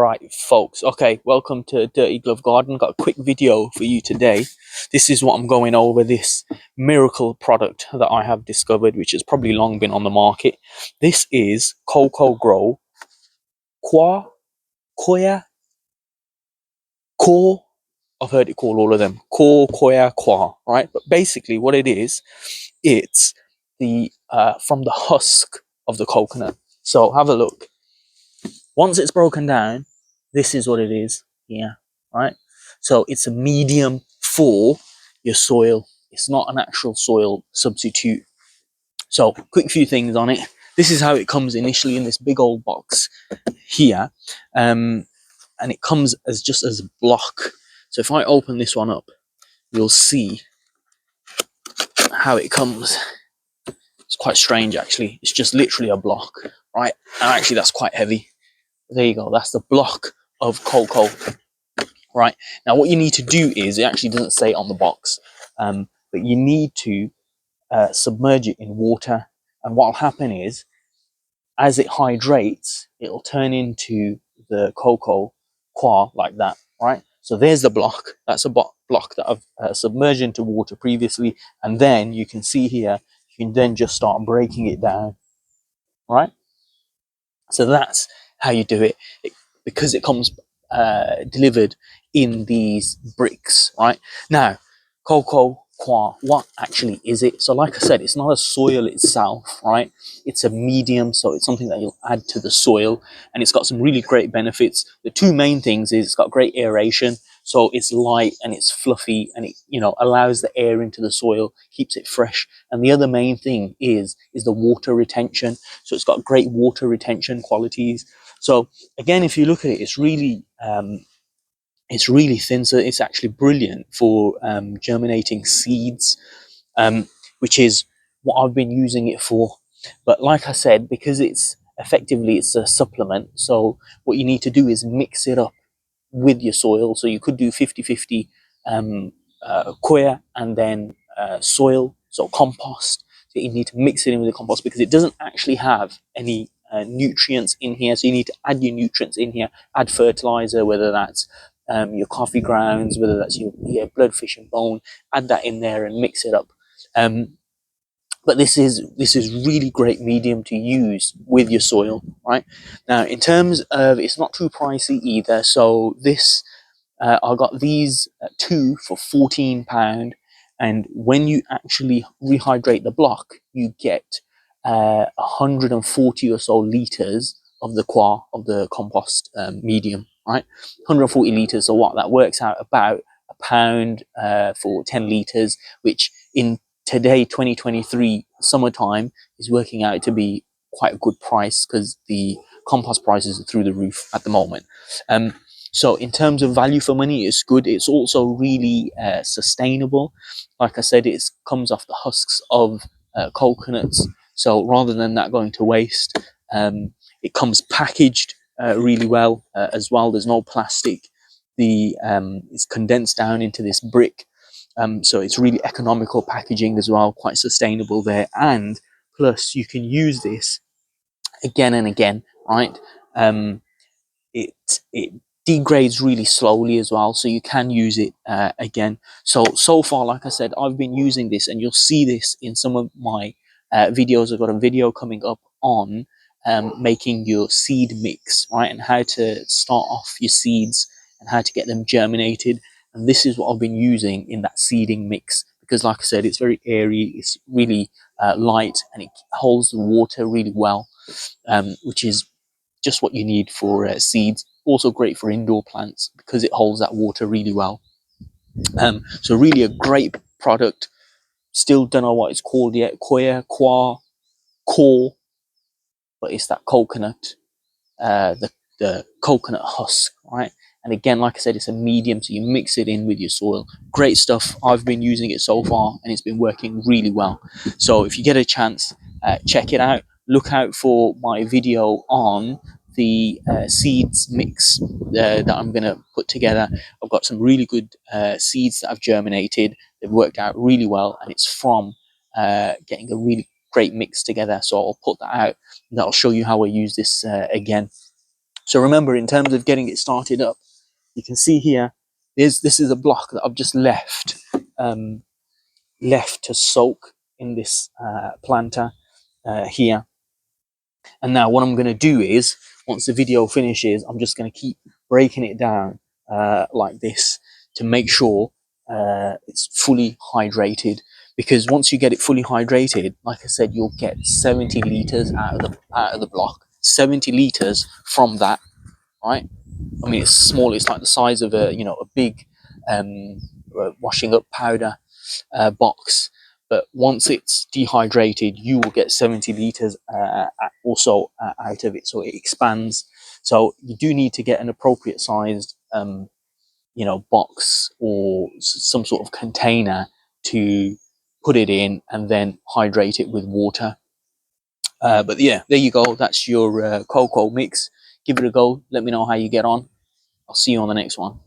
Right, folks. Okay, welcome to Dirty Glove Garden. Got a quick video for you today. This is what I'm going over, this miracle product that I have discovered, which has probably long been on the market. This is Coco Grow Coir Core. I've heard it called all of them. Coir, right? But basically what it is, it's the from the husk of the coconut. So have a look. Once it's broken down, this is what it is here, right? So it's a medium for your soil. It's not an actual soil substitute. So quick few things on it. This is how it comes initially in this big old box here. And it comes as just as a block. So if I open this one up, you'll see how it comes. It's quite strange actually. It's just literally a block, right? And actually that's quite heavy. There you go. That's the block of cocoa. Right, now what you need to do is, it actually doesn't say on the box, but you need to submerge it in water, and what will happen is, as it hydrates, it'll turn into the cocoa coir like that, right? So there's the block. That's a block that I've submerged into water previously, and then you can see here, you can then just start breaking it down, right? So that's how you do it, because it comes delivered in these bricks, right? Now, cocoa coir, what actually is it? So like I said, it's not a soil itself, right? It's a medium, so it's something that you'll add to the soil, and it's got some really great benefits. The two main things is it's got great aeration, so it's light and it's fluffy, and it allows the air into the soil, keeps it fresh. And the other main thing is the water retention. So it's got great water retention qualities. So again, if you look at it, it's really thin, so it's actually brilliant for germinating seeds, which is what I've been using it for. But like I said, because it's a supplement, so what you need to do is mix it up with your soil. So you could do 50-50 coir and then soil, so compost. So you need to mix it in with the compost, because it doesn't actually have any nutrients in here. So you need to add your nutrients in here, add fertilizer, whether that's your coffee grounds, whether that's your blood, fish and bone, add that in there and mix it up. But this is really great medium to use with your soil, right? Now, in terms of, it's not too pricey either. So this, I got these two for £14, and when you actually rehydrate the block, you get 140 or so liters of the coir, of the compost medium, right? 140 liters. So what that works out, about £1 for 10 liters, which in today 2023 summertime is working out to be quite a good price, because the compost prices are through the roof at the moment. So in terms of value for money, it's good. It's also really sustainable. Like I said, it comes off the husks of coconuts. So rather than that going to waste, it comes packaged really well as well. There's no plastic. It's condensed down into this brick. So it's really economical packaging as well, quite sustainable there. And plus you can use this again and again, right? It degrades really slowly as well, so you can use it again. So far, like I said, I've been using this, and you'll see this in some of my videos. I've got a video coming up on making your seed mix, right, and how to start off your seeds and how to get them germinated. And this is what I've been using in that seeding mix, because like I said, it's very airy, it's really light, and it holds the water really well, which is just what you need for seeds. Also great for indoor plants, because it holds that water really well. So really a great product. Still don't know what it's called yet. Coir, core, but it's that coconut, the coconut husk, right? And again, like I said, it's a medium, so you mix it in with your soil. Great stuff. I've been using it so far, and it's been working really well. So if you get a chance, check it out. Look out for my video on the seeds mix that I'm going to put together. I've got some really good seeds that have germinated. They've worked out really well, and it's from getting a really great mix together. So I'll put that out, and that'll show you how I use this again. So remember, in terms of getting it started up, you can see here, this is a block that I've just left to soak in this planter here. And now what I'm going to do is, once the video finishes, I'm just going to keep breaking it down like this to make sure it's fully hydrated. Because once you get it fully hydrated, like I said, you'll get 70 liters out of the block. 70 liters from that, right? I mean, it's small. It's like the size of a big washing up powder box. But once it's dehydrated, you will get 70 liters also out of it, so it expands. So you do need to get an appropriate sized box or some sort of container to put it in, and then hydrate it with water. But yeah, there you go. That's your cocoa mix. Give it a go. Let me know how you get on. I'll see you on the next one.